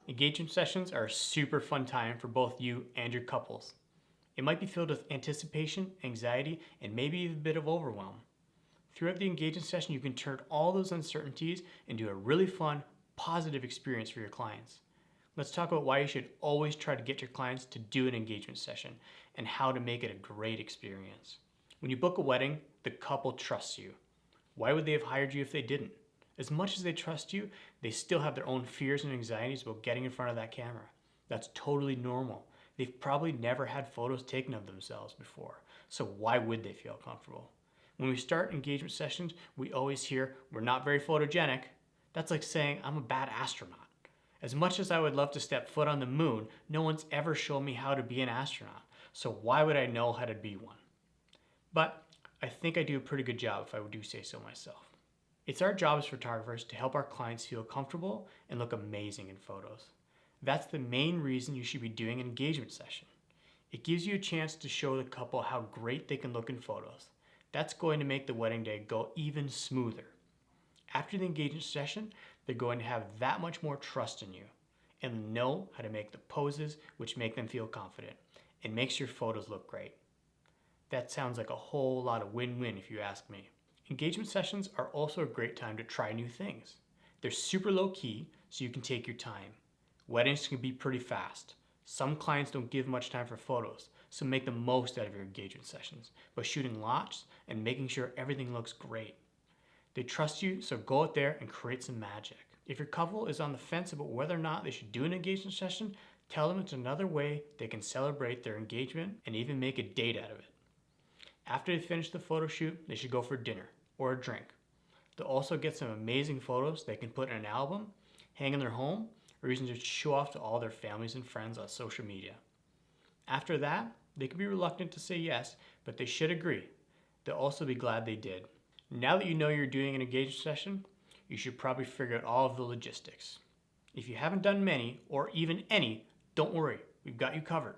Engagement sessions are a super fun time for both you and your couples. It might be filled with anticipation, anxiety, and maybe even a bit of overwhelm. Throughout the engagement session, you can turn all those uncertainties into a really fun, positive experience for your clients. Let's talk about why you should always try to get your clients to do an engagement session and how to make it a great experience. When you book a wedding, the couple trusts you. Why would they have hired you if they didn't? As much as they trust you, they still have their own fears and anxieties about getting in front of that camera. That's totally normal. They've probably never had photos taken of themselves before, so why would they feel comfortable? When we start engagement sessions, we always hear, "We're not very photogenic." That's like saying, "I'm a bad astronaut." As much as I would love to step foot on the moon, no one's ever shown me how to be an astronaut, so why would I know how to be one? But I think I do a pretty good job if I do say so myself. It's our job as photographers to help our clients feel comfortable and look amazing in photos. That's the main reason you should be doing an engagement session. It gives you a chance to show the couple how great they can look in photos. That's going to make the wedding day go even smoother. After the engagement session, they're going to have that much more trust in you and know how to make the poses which make them feel confident and makes your photos look great. That sounds like a whole lot of win-win if you ask me. Engagement sessions are also a great time to try new things. They're super low key, so you can take your time. Weddings can be pretty fast. Some clients don't give much time for photos, so make the most out of your engagement sessions by shooting lots and making sure everything looks great. They trust you, so go out there and create some magic. If your couple is on the fence about whether or not they should do an engagement session, tell them it's another way they can celebrate their engagement and even make a date out of it. After they finish the photo shoot, they should go for dinner or a drink. They'll also get some amazing photos they can put in an album, hang in their home, or even just show off to all their families and friends on social media. After that, they can be reluctant to say yes, but they should agree. They'll also be glad they did. Now that you know you're doing an engagement session, you should probably figure out all of the logistics. If you haven't done many, or even any, don't worry, we've got you covered.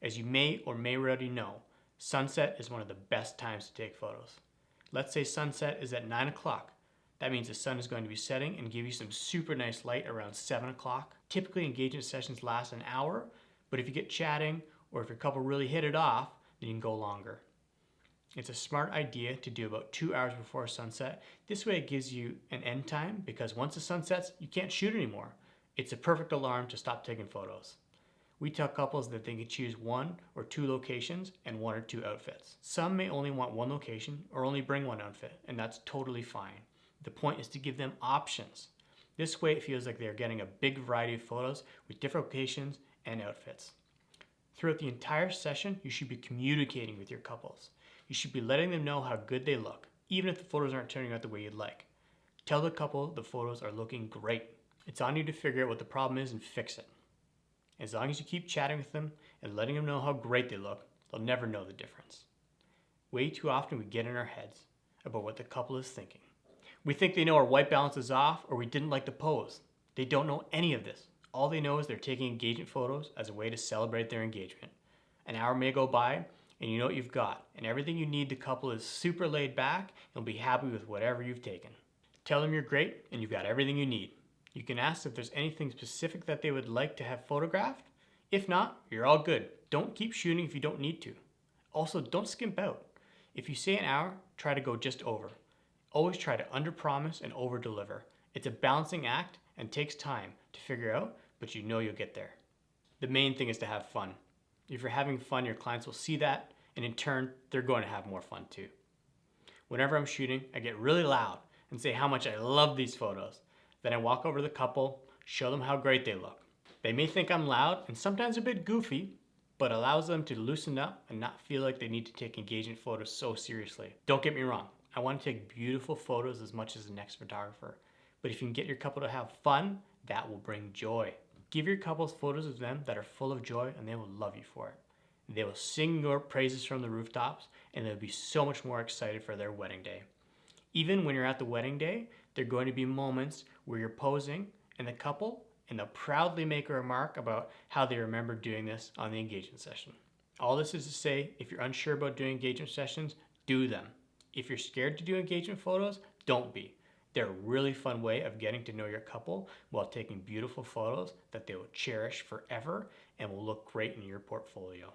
As you may or may already know, sunset is one of the best times to take photos. Let's say sunset is at 9 o'clock. That means the sun is going to be setting and give you some super nice light around 7 o'clock. Typically engagement sessions last an hour, but if you get chatting or if your couple really hit it off, then you can go longer. It's a smart idea to do about 2 hours before sunset. This way it gives you an end time because once the sun sets, you can't shoot anymore. It's a perfect alarm to stop taking photos. We tell couples that they can choose 1 or 2 locations and 1 or 2 outfits. Some may only want 1 location or only bring 1 outfit, and that's totally fine. The point is to give them options. This way it feels like they're getting a big variety of photos with different locations and outfits. Throughout the entire session, you should be communicating with your couples. You should be letting them know how good they look, even if the photos aren't turning out the way you'd like. Tell the couple the photos are looking great. It's on you to figure out what the problem is and fix it. As long as you keep chatting with them and letting them know how great they look, they'll never know the difference. Way too often we get in our heads about what the couple is thinking. We think they know our white balance is off or we didn't like the pose. They don't know any of this. All they know is they're taking engagement photos as a way to celebrate their engagement. An hour may go by and you know what you've got, and everything you need. The couple is super laid back and will be happy with whatever you've taken. Tell them you're great and you've got everything you need. You can ask if there's anything specific that they would like to have photographed. If not, you're all good. Don't keep shooting if you don't need to. Also, don't skimp out. If you say an hour, try to go just over. Always try to underpromise and overdeliver. It's a balancing act and takes time to figure out, but you know you'll get there. The main thing is to have fun. If you're having fun, your clients will see that, and in turn, they're going to have more fun too. Whenever I'm shooting, I get really loud and say how much I love these photos. Then I walk over to the couple, show them how great they look. They may think I'm loud and sometimes a bit goofy, but allows them to loosen up and not feel like they need to take engagement photos so seriously. Don't get me wrong, I want to take beautiful photos as much as the next photographer, but if you can get your couple to have fun, that will bring joy. Give your couples photos of them that are full of joy and they will love you for it. They will sing your praises from the rooftops and they'll be so much more excited for their wedding day. Even when you're at the wedding day, there are going to be moments where you're posing and the couple, and they'll proudly make a remark about how they remember doing this on the engagement session. All this is to say, if you're unsure about doing engagement sessions, do them. If you're scared to do engagement photos, don't be. They're a really fun way of getting to know your couple while taking beautiful photos that they will cherish forever and will look great in your portfolio.